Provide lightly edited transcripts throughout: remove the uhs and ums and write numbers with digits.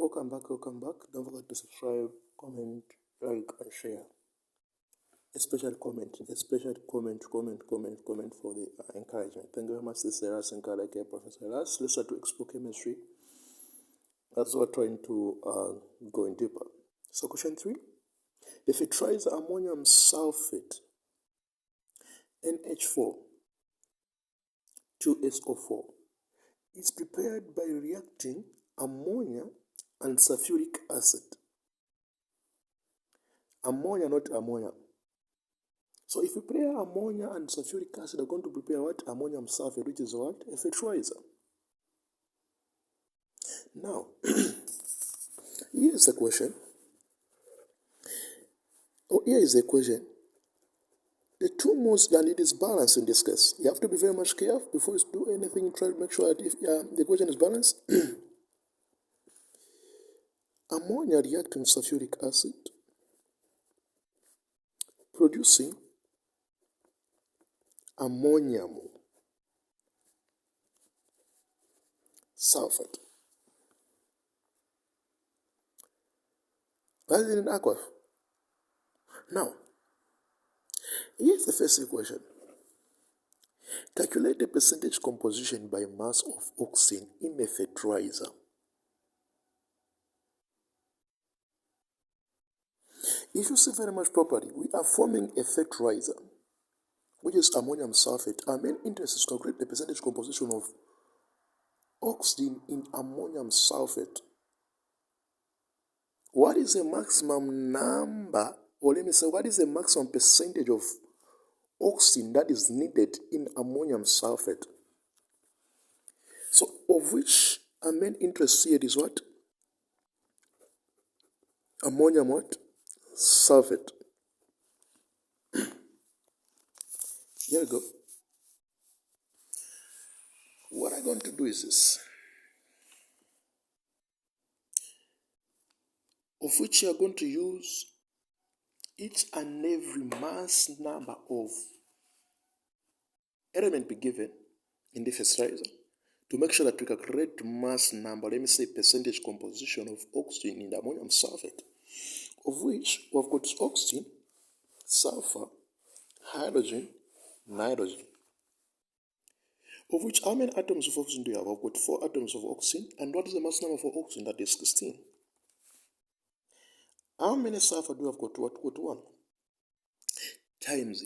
welcome back. Don't forget to subscribe, comment, like, and share. Especially comment for the encouragement. Thank you very much. This is Elias, Sinkala, Professor Elias. Let's start to explore chemistry. As we're trying to go in deeper. So question 3. If it tries ammonium sulfate, NH4, 2SO4, is prepared by reacting ammonia and sulfuric acid. Ammonia, not ammonia. So if we prepare ammonia and sulfuric acid, we're going to prepare what? Ammonium sulfate, which is what? A fertilizer. Now, here's the question. Here is the equation. The two modes that it is balanced in this case. You have to be very much careful before you do anything. Try to make sure that if the equation is balanced. Ammonia reacting with sulfuric acid, producing ammonium sulfate. That is in aqua. Now, here's the first equation. Calculate the percentage composition by mass of oxygen in a fertilizer. If you see very much properly, we are forming a fertilizer, which is ammonium sulfate. Our main interest is to calculate the percentage composition of oxygen in ammonium sulfate. What is the maximum number, or let me say, what is the maximum percentage of oxygen that is needed in ammonium sulfate? So, of which our main interest here is what? Ammonium what? Sulfate. Here we go. What I'm going to do is this. Of which you are going to use each and every mass number of element be given in the fertilizer to make sure that we calculate mass number, let me say percentage composition of oxygen in the ammonium sulfate, of which we have got oxygen, sulfur, hydrogen, nitrogen. Of which, how many atoms of oxygen do you have? I've got 4 atoms of oxygen. And what is the mass number for oxygen? That is 16. How many sulfur do you have got? What? Got 1. Times.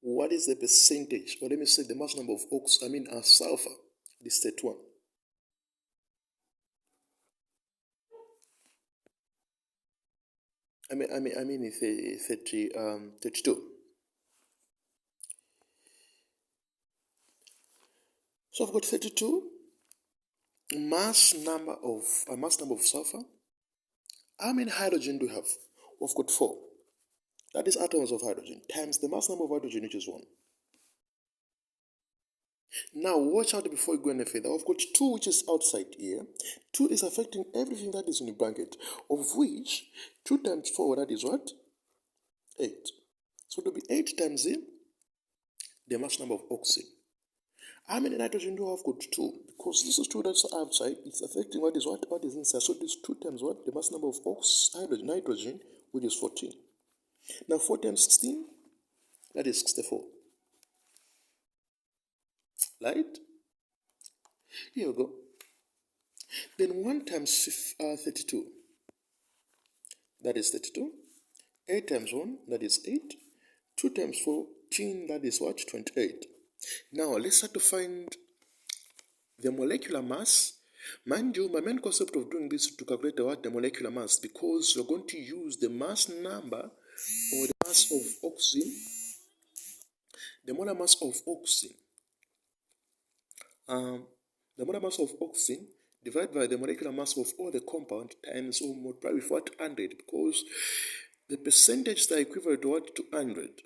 What is the percentage? Or let me say the mass number of sulfur. This is 31. I mean 32. So I've got 32 mass number of sulfur. How many hydrogen do we have? We've got 4. That is atoms of hydrogen times the mass number of hydrogen, which is 1. Now watch out before you go any further. I've got 2 which is outside here. 2 is affecting everything that is in the bracket, of which 2 times 4, that is what? 8. So it will be 8 times the mass number of oxygen. How many nitrogen do I have? Got 2. Because this is 2 that's outside, it's affecting what is inside. So this 2 times what? The mass number of nitrogen, which is 14. Now 4 times 16, that is 64. Right? Here we go. Then 1 times 32, that is 32. 8 times 1, that is 8. 2 times 14, that is what? 28. Now let's start to find the molecular mass. Mind you, my main concept of doing this is to calculate the molecular mass, because we're going to use the mass number or the mass of oxygen, the molar mass of oxygen. The molar mass of oxygen divided by the molecular mass of all the compound times or multiply with what? 100, because the percentage is equivalent to what? To 100.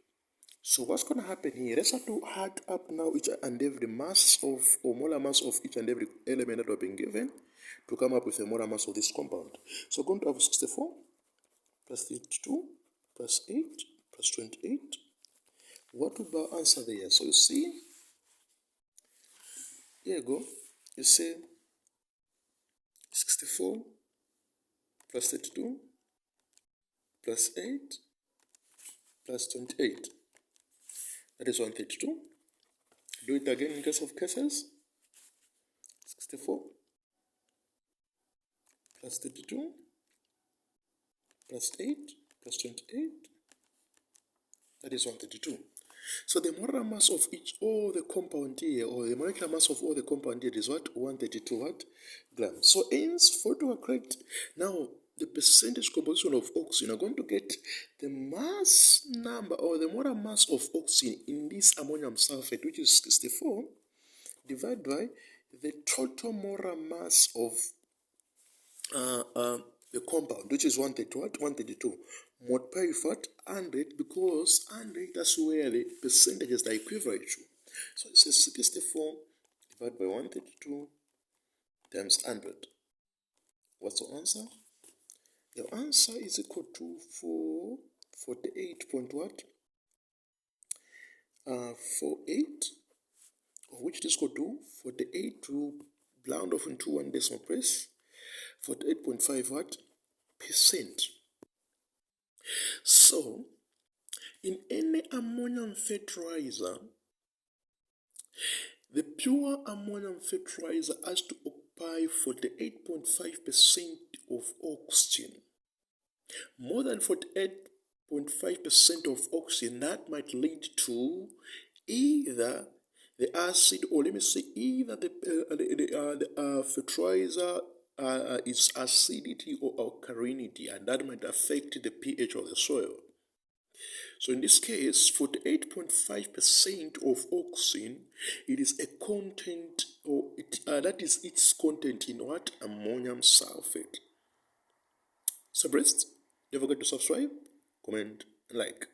So what's going to happen here? Let's have to add up now each and every mass of, or molar mass of each and every element that we've been given to come up with the molar mass of this compound. So we're going to have 64 plus 32 plus 8 plus 28. What would be our answer there? So you see, here you go. You see 64 plus 32 plus 8 plus 28. That is 132. Do it again in case of cases. 64 plus 32 plus 8 plus 28. That is 132. So the molar mass of all the compound here, or the molecular mass of all the compound here is what? 132 what? Grams. So hence, for to calculate now the percentage composition of oxygen, are going to get the mass number or the molar mass of oxygen in this ammonium sulfate, which is 64, divided by the total molar mass of the compound, which is 132, multiply with what? 100, because 100, that's where the percentages are equivalent to. So it says 64 divided by 132 times 100. What's the answer? Your answer is equal to 48 point what? 48, which is equal to 48 to round off into one decimal place. 48.5 what? Percent. So, in any ammonium fertilizer, the pure ammonium fertilizer has to occupy 48.5% of oxygen. More than 48.5% of oxygen, that might lead to either the acid, or let me say either the fertilizer is acidity or alkalinity, and that might affect the pH of the soil. So in this case, 48.5% of oxygen, it is a content, or that is its content in what? Ammonium sulfate. So, don't forget to subscribe, comment, and like.